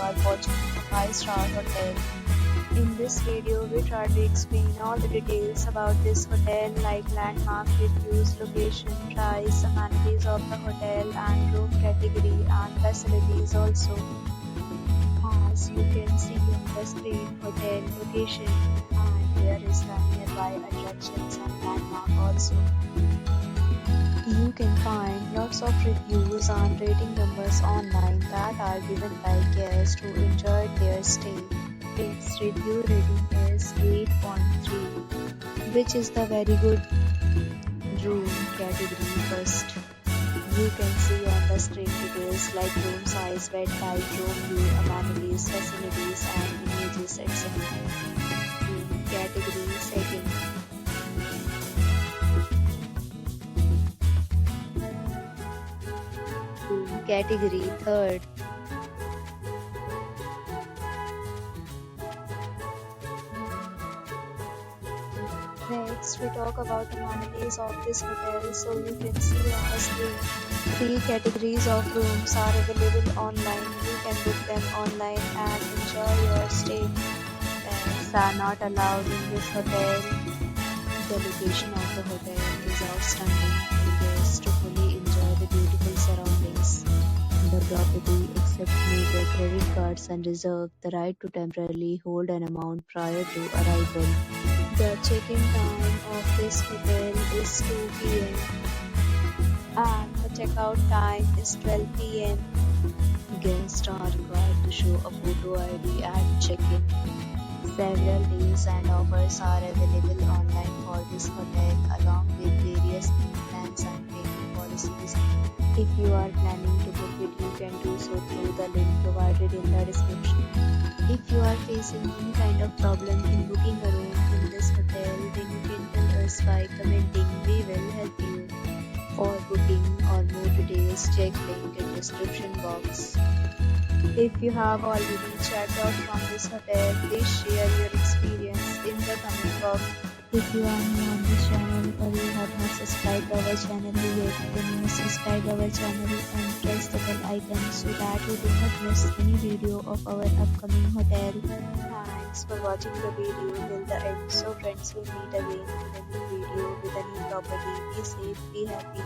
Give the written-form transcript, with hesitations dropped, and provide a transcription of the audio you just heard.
are watching a 5-star hotel. In this video, we try to explain all the details about this hotel like landmark reviews, location, price, amenities of the hotel and room category and facilities also. As you can see on the screen, hotel location and here is the nearby attractions and landmark also. You can find lots of reviews and rating numbers online that are given by guests who enjoyed their stay. Its review rating is 8.3, which is the very good. Room category first. You can see on the screen details like room size, bed type, room view, amenities, facilities and images etc. Room category second. Room category third. Next, we talk about amenities of this hotel. So you can see on the screen, 3 categories of rooms are available online. You can book them online and enjoy your stay. Pets are not allowed in this hotel. The location of the hotel is outstanding for guests to fully enjoy the beautiful surroundings. The property accepts major credit cards and reserves the right to temporarily hold an amount prior to arrival. The check-in time of this hotel is 2 p.m. and the check-out time is 12 p.m. Guests are required to show a photo ID at check-in. Several deals and offers are available online for this hotel along with various plans and payment policies. If you are planning to book it, you can do so through the link provided in the description. If you are facing any kind of problem in booking a room in this hotel, then you can tell us by commenting. We will help you. For booking or more details, check link in description box. If you have already checked out from this hotel, please share your experience in the comment box. If you are new on this channel or you have not subscribed our channel yet, then you must subscribe our channel and press the bell icon so that you do not miss any video of our upcoming hotel. Thanks for watching the video till the end. So friends, will meet again in a new video with a new property. Be safe, be happy.